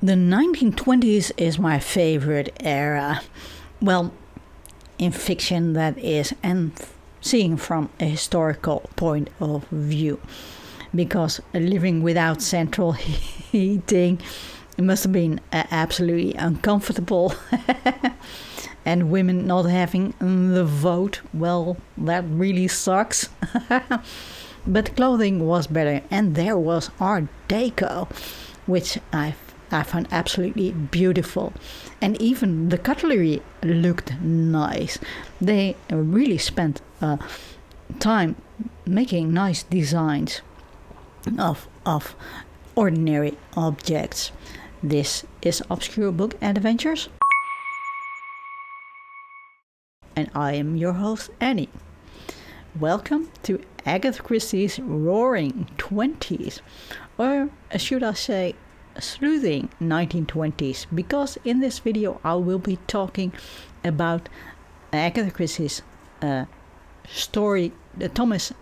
The 1920s is my favorite era. Well, in fiction that is, and seeing from a historical point of view. Because living without central heating must have been absolutely uncomfortable. And women not having the vote, well, that really sucks. But clothing was better, and there was Art Deco, which I found absolutely beautiful. And even the cutlery looked nice. They really spent time making nice designs of ordinary objects. This is Obscure Book Adventures. And I am your host, Annie. Welcome to Agatha Christie's Roaring 20s, or should I say, sleuthing 1920s, because in this video I will be talking about Agatha Christie's story, the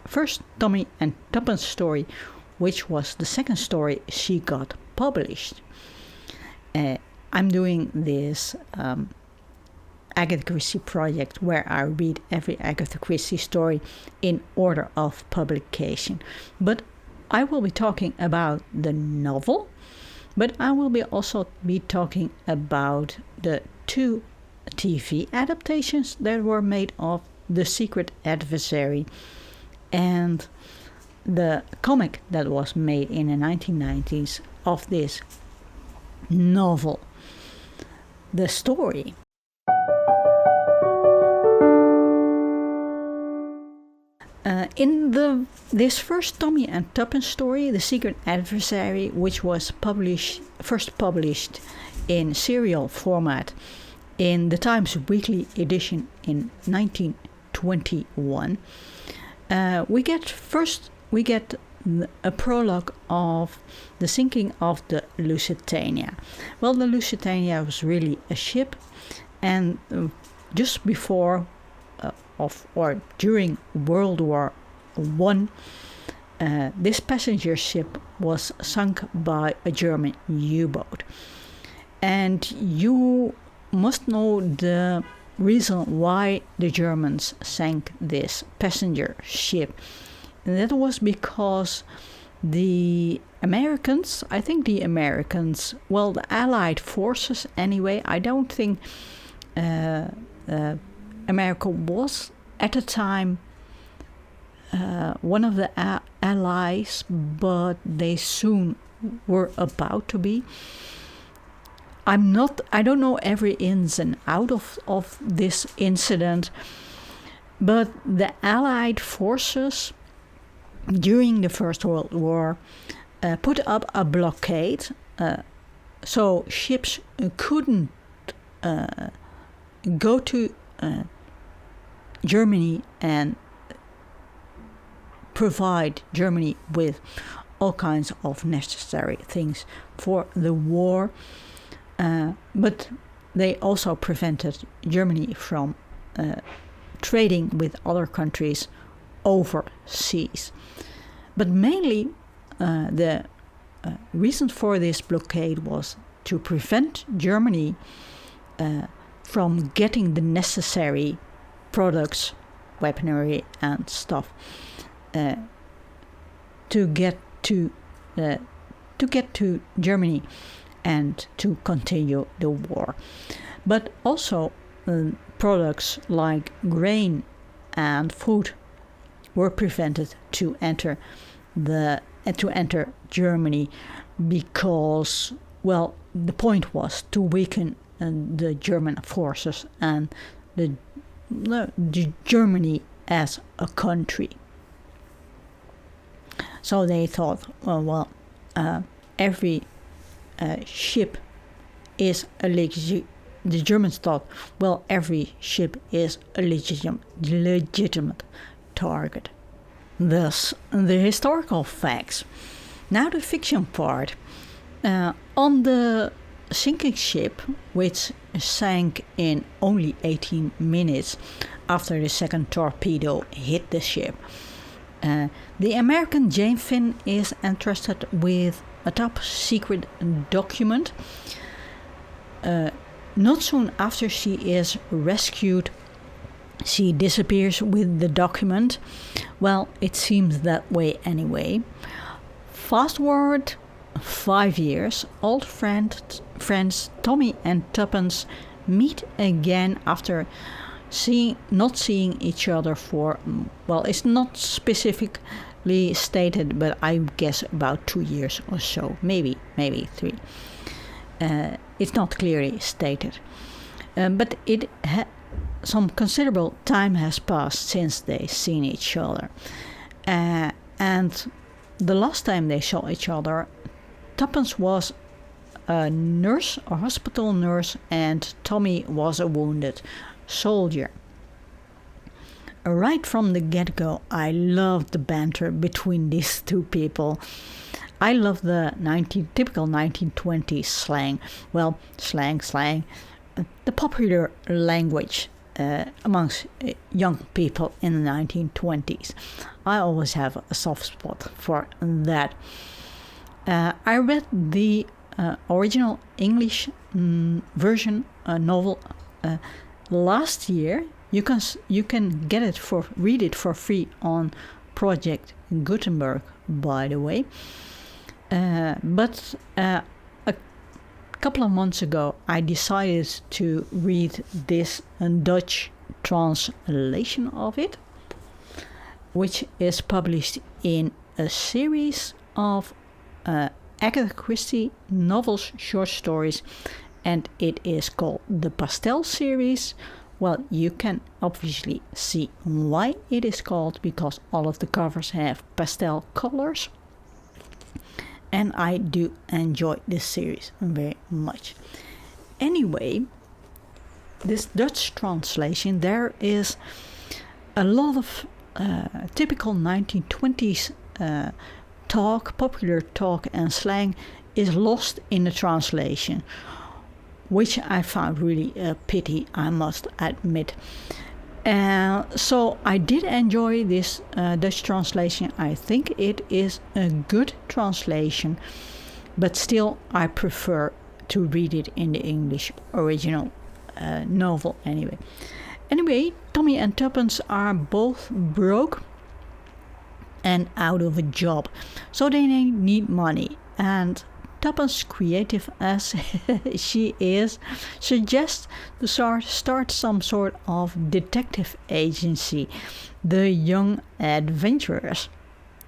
first Tommy and Tuppence story, which was the second story she got published. I'm doing this Agatha Christie Project where I read every Agatha Christie story in order of publication. But I will be talking about the novel, but I will also be talking about the two TV adaptations that were made of The Secret Adversary and the comic that was made in the 1990s of this novel. The story. In this first Tommy and Tuppence story, The Secret Adversary, which was first published in serial format in the Times Weekly edition in 1921, we get a prologue of the sinking of the Lusitania. Well, the Lusitania was really a ship, and just before or during World War I, this passenger ship was sunk by a German U-boat. And you must know the reason why the Germans sank this passenger ship. And that was because the Americans, well, the Allied forces anyway, I don't think America was at the time one of the allies, but they soon were about to be. I don't know every ins and out of this incident, but the Allied forces during the First World War put up a blockade, so ships couldn't go to Germany and provide Germany with all kinds of necessary things for the war, but they also prevented Germany from trading with other countries overseas. But mainly the reason for this blockade was to prevent Germany from getting the necessary products, weaponry and stuff to get to Germany and to continue the war. But also products like grain and food were prevented to enter Germany because, well, the point was to weaken the German forces and the Germany as a country. So they thought, every ship is the Germans thought, well, every ship is a legitimate target. Thus, the historical facts. Now the fiction part. On the sinking ship, which sank in only 18 minutes after the second torpedo hit the ship, The American Jane Finn is entrusted with a top secret document. Not soon after she is rescued, she disappears with the document. Well, it seems that way anyway. Fast forward 5 years, old friends Tommy and Tuppence meet again after not seeing each other for, well, it's not specifically stated, but I guess about 2 years or so, maybe 3. It's not clearly stated, but some considerable time has passed since they've seen each other, and the last time they saw each other, Tuppence was a nurse, a hospital nurse, and Tommy was a wounded soldier. Right from the get-go, I loved the banter between these two people. I love the typical 1920s slang. Well, slang, the popular language amongst young people in the 1920s. I always have a soft spot for that. I read the original English version novel last year. You can read it for free on Project Gutenberg, by the way. But a couple of months ago, I decided to read this Dutch translation of it, which is published in a series of Agatha Christie novels, short stories, and it is called the Pastel series. Well, you can obviously see why it is called, because all of the covers have pastel colors. And I do enjoy this series very much. Anyway, this Dutch translation, there is a lot of typical 1920s popular talk and slang is lost in the translation, which I found really a pity, I must admit. So I did enjoy this Dutch translation. I think it is a good translation, but still I prefer to read it in the English original novel anyway. Anyway, Tommy and Tuppence are both broke and out of a job, so they need money, and Tuppence, creative as she is, suggests to start some sort of detective agency, the Young Adventurers.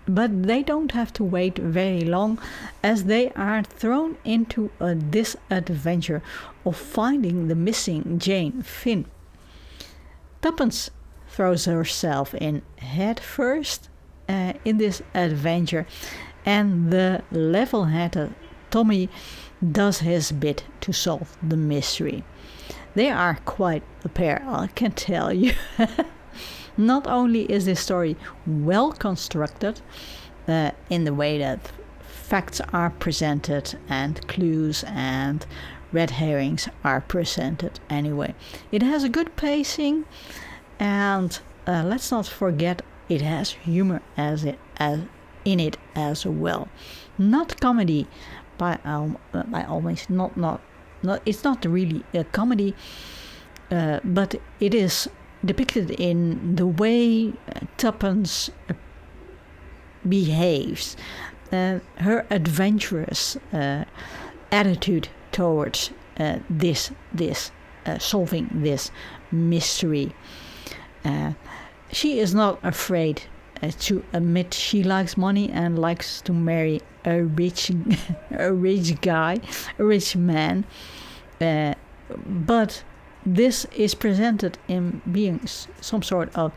But they don't have to wait very long, as they are thrown into this adventure of finding the missing Jane Finn. Tuppence throws herself in head first in this adventure, and the level-headed Tommy does his bit to solve the mystery. They are quite a pair, I can tell you. Not only is this story well constructed in the way that facts are presented and clues and red herrings are presented anyway. It has a good pacing, and let's not forget it has humor in it as well. Not comedy, by always not. It's not really a comedy, but it is depicted in the way Tuppence behaves, her adventurous attitude towards this solving this mystery. She is not afraid to admit she likes money and likes to marry a rich man, but this is presented in being some sort of,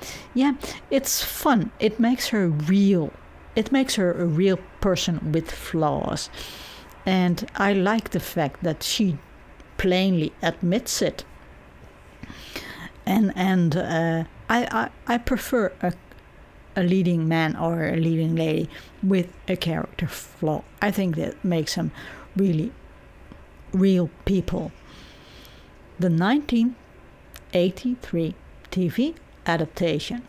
it's fun. It makes her real. It makes her a real person with flaws, and I like the fact that she plainly admits it. And I prefer a leading man or a leading lady with a character flaw. I think that makes them really real people. The 1983 TV adaptation.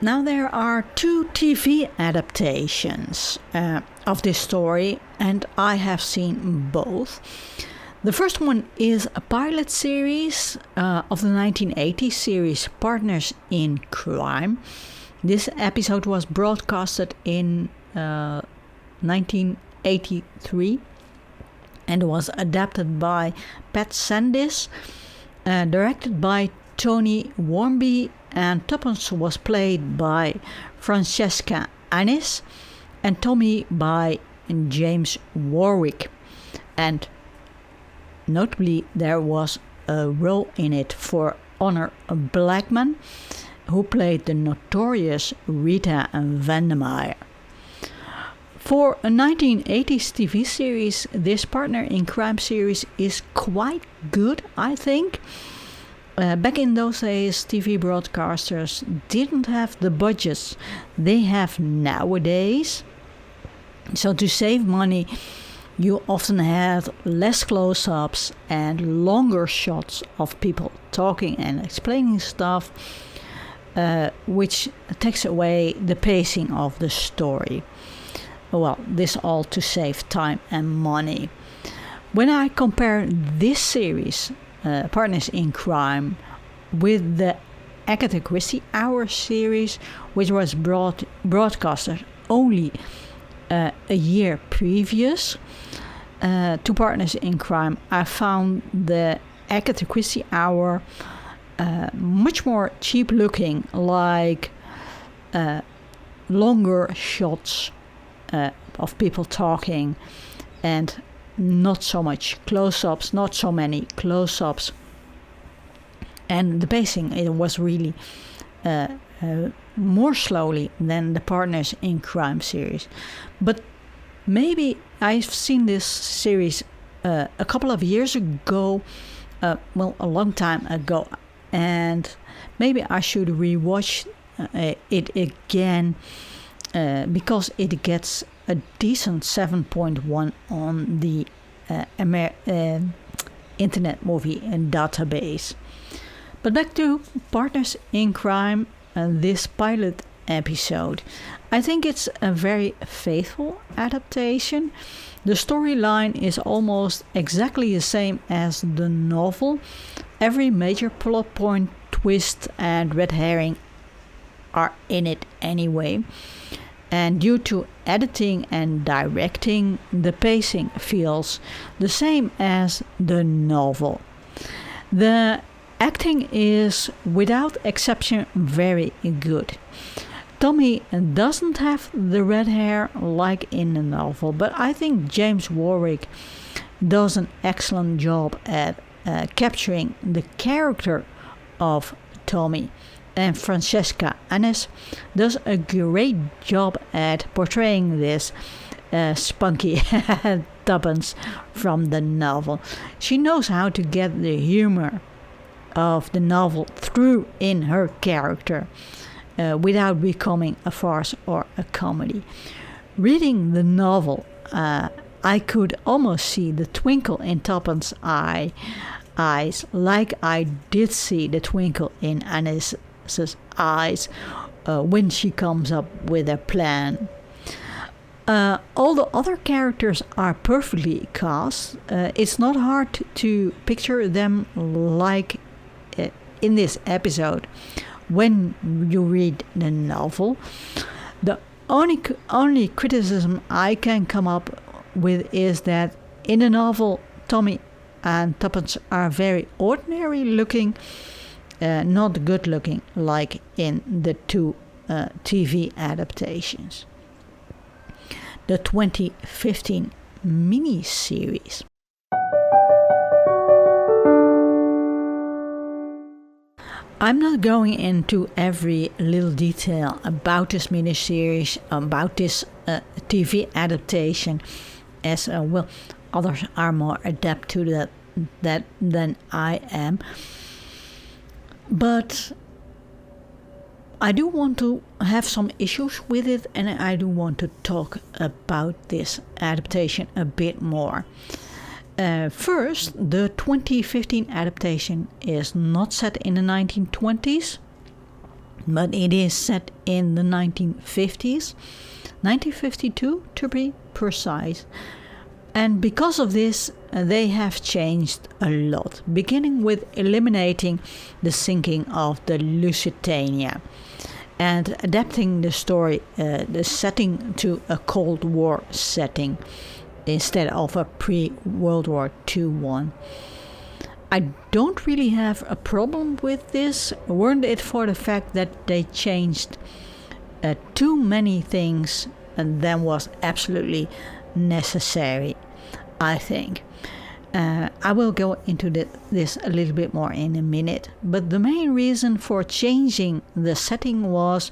Now there are 2 TV adaptations of this story, and I have seen both. The first one is a pilot series of the 1980s series Partners in Crime. This episode was broadcasted in 1983 and was adapted by Pat Sandis, directed by Tony Warmby, and Tuppence was played by Francesca Annis and Tommy by James Warwick. And notably, there was a role in it for Honor Blackman, who played the notorious Rita Vandermeer. For a 1980s TV series, this Partner in Crime series is quite good, I think. Back in those days, TV broadcasters didn't have the budgets they have nowadays. So to save money, you often had less close-ups and longer shots of people talking and explaining stuff, which takes away the pacing of the story. Well, this all to save time and money. When I compare this series, Partners in Crime, with the Agatha Christie Hour series, which was broadcasted only a year previous to Partners in Crime, I found the Agatha Christie Hour much more cheap looking, like longer shots of people talking and not so much close-ups, not so many close-ups. And the pacing, it was really more slowly than the Partners in Crime series. But maybe I've seen this series a couple of years ago, a long time ago, and maybe I should rewatch it again because it gets a decent 7.1 on the Internet Movie Database. But back to Partners in Crime, this pilot episode. I think it's a very faithful adaptation. The storyline is almost exactly the same as the novel. Every major plot point, twist, and red herring are in it anyway. And due to editing and directing, the pacing feels the same as the novel. The acting is, without exception, very good. Tommy doesn't have the red hair like in the novel, but I think James Warwick does an excellent job at capturing the character of Tommy. And Francesca Annis does a great job at portraying this spunky Tuppence from the novel. She knows how to get the humor of the novel through in her character without becoming a farce or a comedy. Reading the novel, I could almost see the twinkle in Tuppence's eyes, like I did see the twinkle in Annis's eyes when she comes up with a plan. All the other characters are perfectly cast. It's not hard to picture them like in this episode when you read the novel. The only criticism I can come up with is that in the novel, Tommy and Tuppence are very ordinary looking, not good looking like in the 2 TV adaptations. The 2015 mini-series. I'm not going into every little detail about this miniseries, about this TV adaptation, as others are more adept to that than I am. But I do want to have some issues with it, and I do want to talk about this adaptation a bit more. First, the 2015 adaptation is not set in the 1920s. but it is set in the 1950s, 1952 to be precise. And because of this, they have changed a lot, beginning with eliminating the sinking of the Lusitania and adapting the story, the setting to a Cold War setting instead of a pre-World War II one. I don't really have a problem with this, weren't it for the fact that they changed too many things and that was absolutely necessary, I think. I will go into this a little bit more in a minute, but the main reason for changing the setting was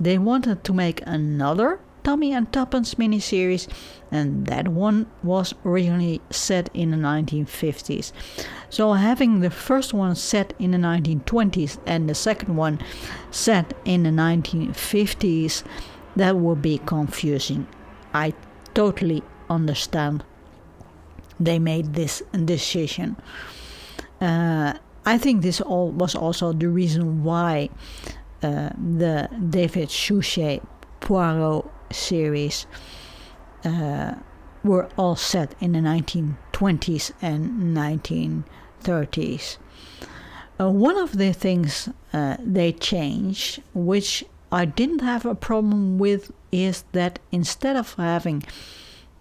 they wanted to make another Tommy and Tuppence miniseries, and that one was originally set in the 1950s. So having the first one set in the 1920s and the second one set in the 1950s, that would be confusing. I totally understand they made this decision. I think this was also the reason why the David Suchet Poirot series were all set in the 1920s and 1930s. One of the things they changed, which I didn't have a problem with, is that instead of having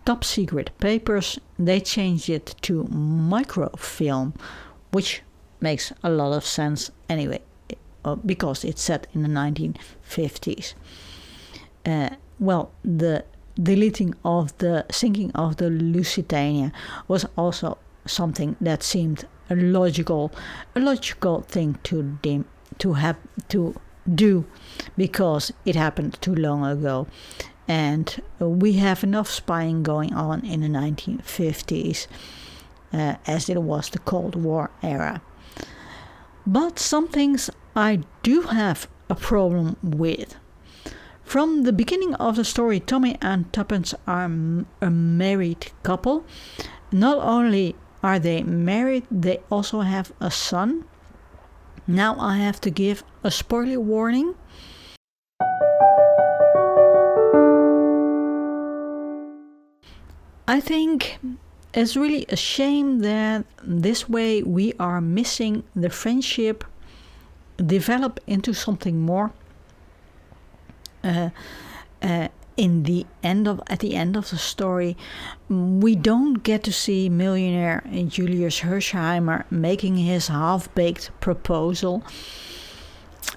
top secret papers, they changed it to microfilm, which makes a lot of sense anyway, because it's set in the 1950s. Well, the deleting of the sinking of the Lusitania was also something that seemed a logical thing to do, because it happened too long ago, and we have enough spying going on in the 1950s, as it was the Cold War era. But some things I do have a problem with. From the beginning of the story, Tommy and Tuppence are a married couple. Not only are they married, they also have a son. Now I have to give a spoiler warning. I think it's really a shame that this way we are missing the friendship develop into something more. At the end of the story, we don't get to see millionaire Julius Hersheimer making his half-baked proposal.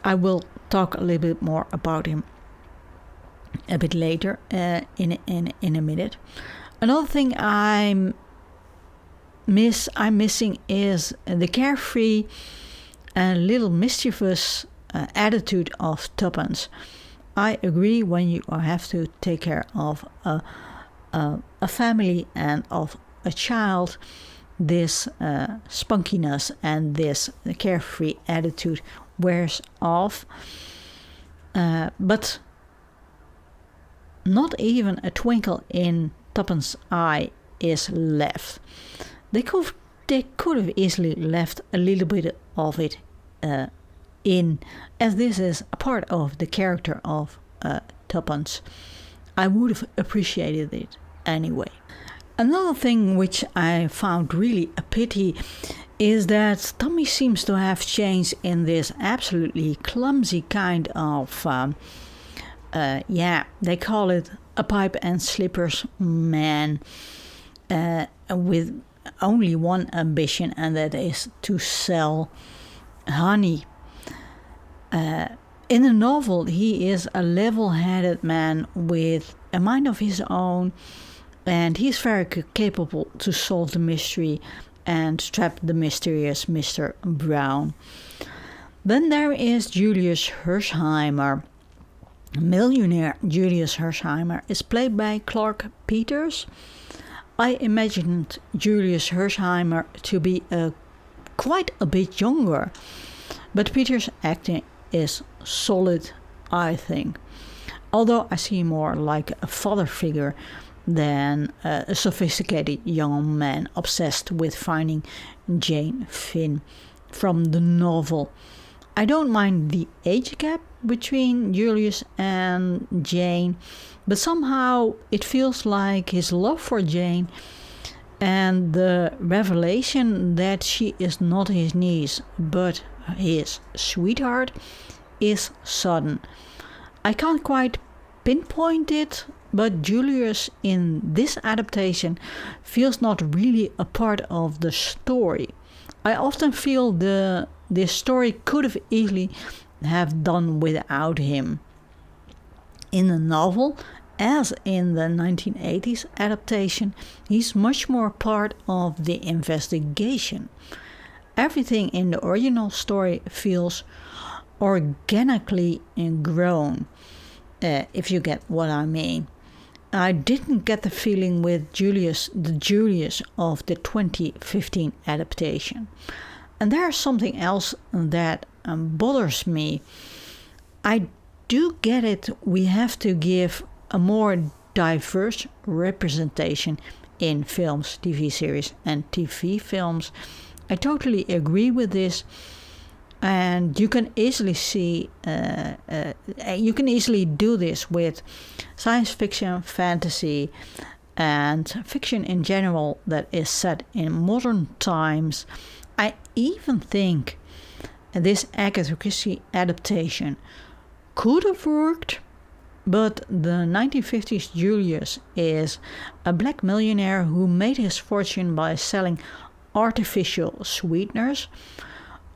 I will talk a little bit more about him a bit later in a minute. Another thing I'm missing is the carefree and little mischievous attitude of Tuppence. I agree, when you have to take care of a family and of a child, this spunkiness and this carefree attitude wears off. But not even a twinkle in Tuppence's eye is left. They could have easily left a little bit of it in, as this is a part of the character of Tuppence. I would have appreciated it anyway. Another thing which I found really a pity is that Tommy seems to have changed in this absolutely clumsy kind of, they call it a pipe and slippers man, with only one ambition, and that is to sell honey. In the novel, he is a level-headed man with a mind of his own, and he's very capable to solve the mystery and trap the mysterious Mr. Brown. Then there is Julius Hersheimer. Millionaire Julius Hersheimer is played by Clark Peters. I imagined Julius Hersheimer to be quite a bit younger, but Peters' acting is solid, I think. Although I see more like a father figure than a sophisticated young man obsessed with finding Jane Finn from the novel. I don't mind the age gap between Julius and Jane, but somehow it feels like his love for Jane and the revelation that she is not his niece but his sweetheart is sudden. I can't quite pinpoint it, but Julius in this adaptation feels not really a part of the story. I often feel this story could have easily have done without him. In the novel, as in the 1980s adaptation, he's much more part of the investigation. Everything in the original story feels organically grown, if you get what I mean. I didn't get the feeling with the Julius of the 2015 adaptation. And there's something else that bothers me. I do get it, we have to give a more diverse representation in films, TV series, and TV films. I totally agree with this. And you can easily do this with science fiction, fantasy, and fiction in general that is set in modern times. I even think this Agatha Christie adaptation could have worked, but the 1950s Julius is a black millionaire who made his fortune by selling artificial sweeteners.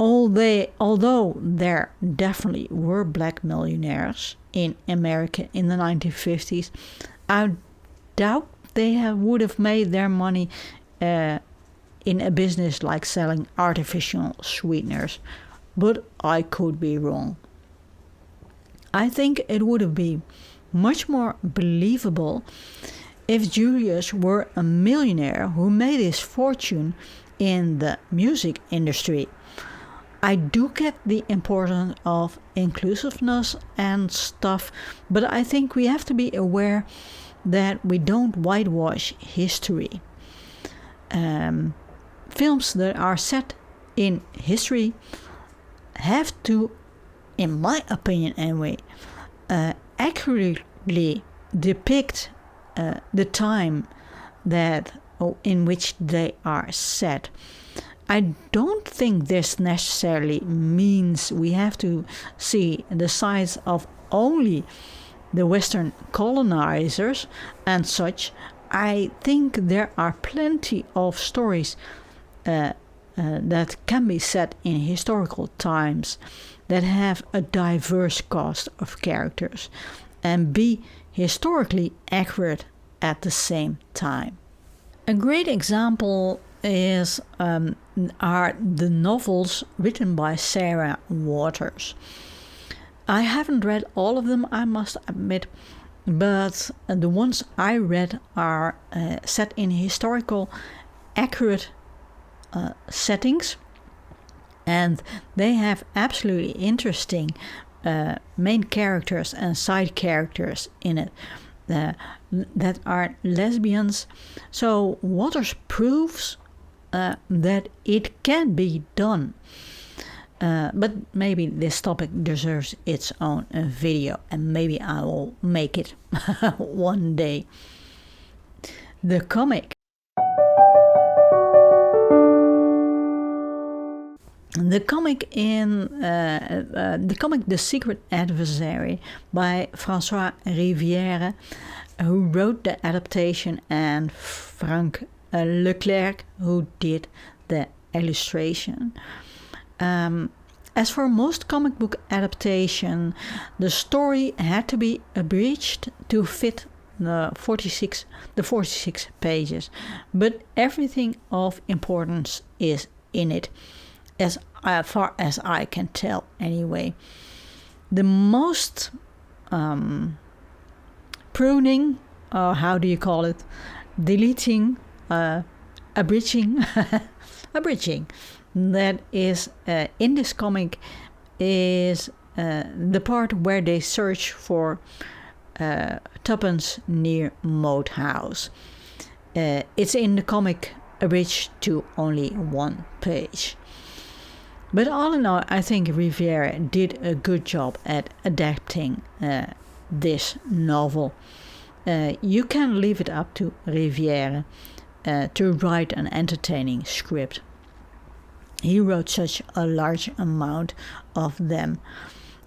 Although there definitely were black millionaires in America in the 1950s, I doubt they would have made their money in a business like selling artificial sweeteners, but I could be wrong. I think it would have been much more believable if Julius were a millionaire who made his fortune in the music industry. I do get the importance of inclusiveness and stuff, but I think we have to be aware that we don't whitewash history. Films that are set in history have to, in my opinion anyway, accurately depict the time in which they are set. I don't think this necessarily means we have to see the sides of only the Western colonizers and such. I think there are plenty of stories that can be set in historical times that have a diverse cast of characters and be historically accurate at the same time. A great example are the novels written by Sarah Waters. I haven't read all of them, I must admit, but the ones I read are set in historical, accurate settings, and they have absolutely interesting main characters and side characters in it that are lesbians. So Waters proves that it can be done. But maybe this topic deserves its own video, and maybe I will make it one day. The comic. The comic The Secret Adversary by Francois Riviere, who wrote the adaptation, and Frank Leclercq, who did the illustration. As for most comic book adaptation, the story had to be abridged to fit the 46 pages, but everything of importance is in it, as far as I can tell anyway. The most pruning, or how do you call it, deleting, abridging that is in this comic is the part where they search for Tuppence near Moat House. It's in the comic abridged to only one page. But all in all, I think Riviere did a good job at adapting this novel. You can leave it up to Riviere to write an entertaining script. He wrote such a large amount of them.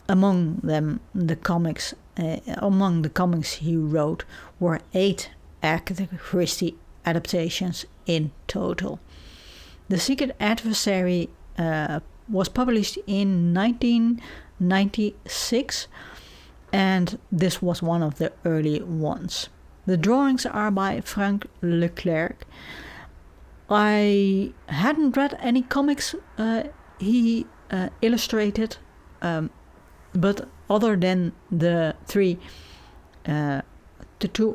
Among the comics he wrote were 8 Agatha Christie adaptations in total. The Secret Adversary was published in 1996, and this was one of the early ones. The drawings are by Frank Leclercq. I hadn't read any comics he illustrated, but other than the 2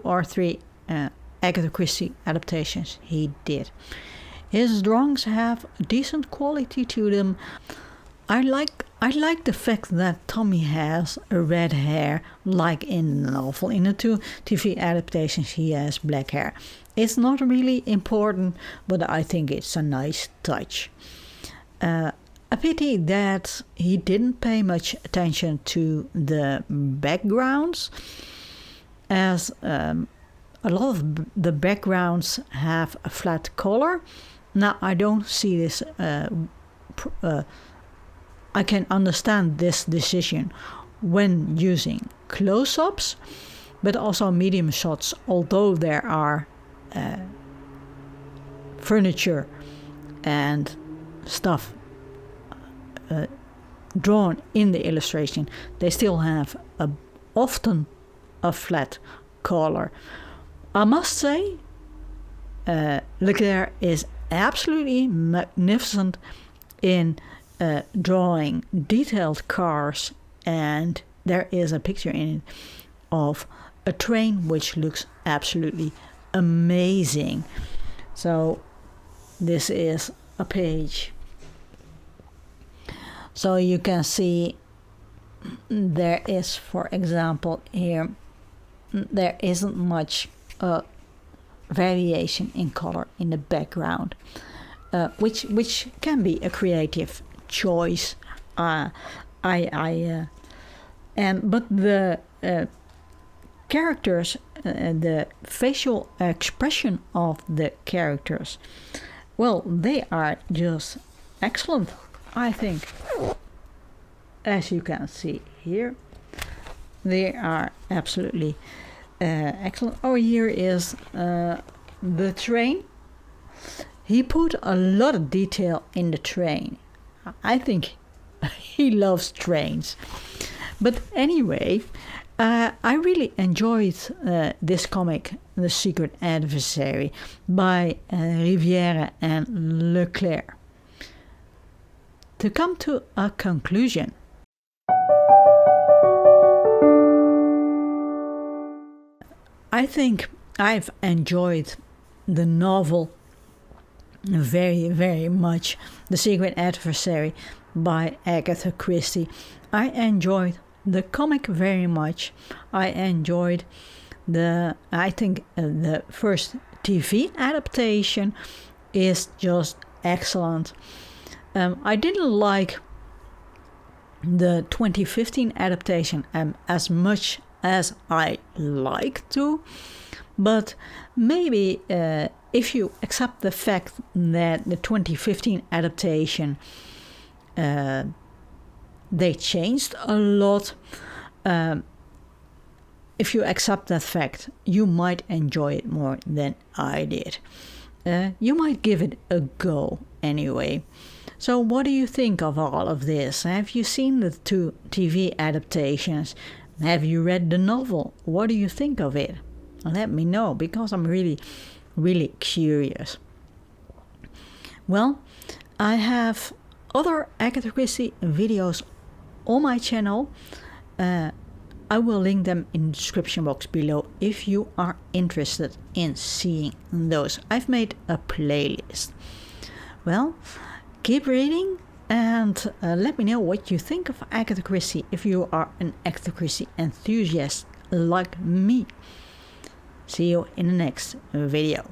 or 3 Agatha Christie adaptations he did. His drawings have decent quality to them. I like the fact that Tommy has red hair, like in the novel. In the 2 TV adaptations he has black hair. It's not really important, but I think it's a nice touch. A pity that he didn't pay much attention to the backgrounds, as a lot of the backgrounds have a flat color. Now, I don't see this, I can understand this decision when using close-ups, but also medium shots, although there are furniture and stuff drawn in the illustration, they still have often a flat color. I must say, Leclerc is absolutely magnificent in drawing detailed cars, and there is a picture in it of a train which looks absolutely amazing. So this is a page. So you can see there is, for example, here there isn't much variation in color in the background, which can be a creative choice. But the characters, the facial expression of the characters, well, they are just excellent, I think. As you can see here, they are absolutely excellent. Oh, here is the train. He put a lot of detail in the train. I think he loves trains. But anyway, I really enjoyed this comic, The Secret Adversary, by Riviere and Leclercq. To come to a conclusion, I think I've enjoyed the novel very, very much, The Secret Adversary by Agatha Christie. I enjoyed the comic very much. I enjoyed the first TV adaptation is just excellent. I didn't like the 2015 adaptation as much as I like to, but maybe if you accept the fact that the 2015 adaptation they changed a lot, if you accept that fact, you might enjoy it more than I did. You might give it a go anyway. So what do you think of all of this? Have you seen the 2 TV adaptations? Have you read the novel? What do you think of it? Let me know, because I'm really, really curious. Well, I have other Agatha Christie videos on my channel. I will link them in the description box below if you are interested in seeing those. I've made a playlist. Well, keep reading and let me know what you think of Agatha Christie if you are an Agatha Christie enthusiast like me. See you in the next video.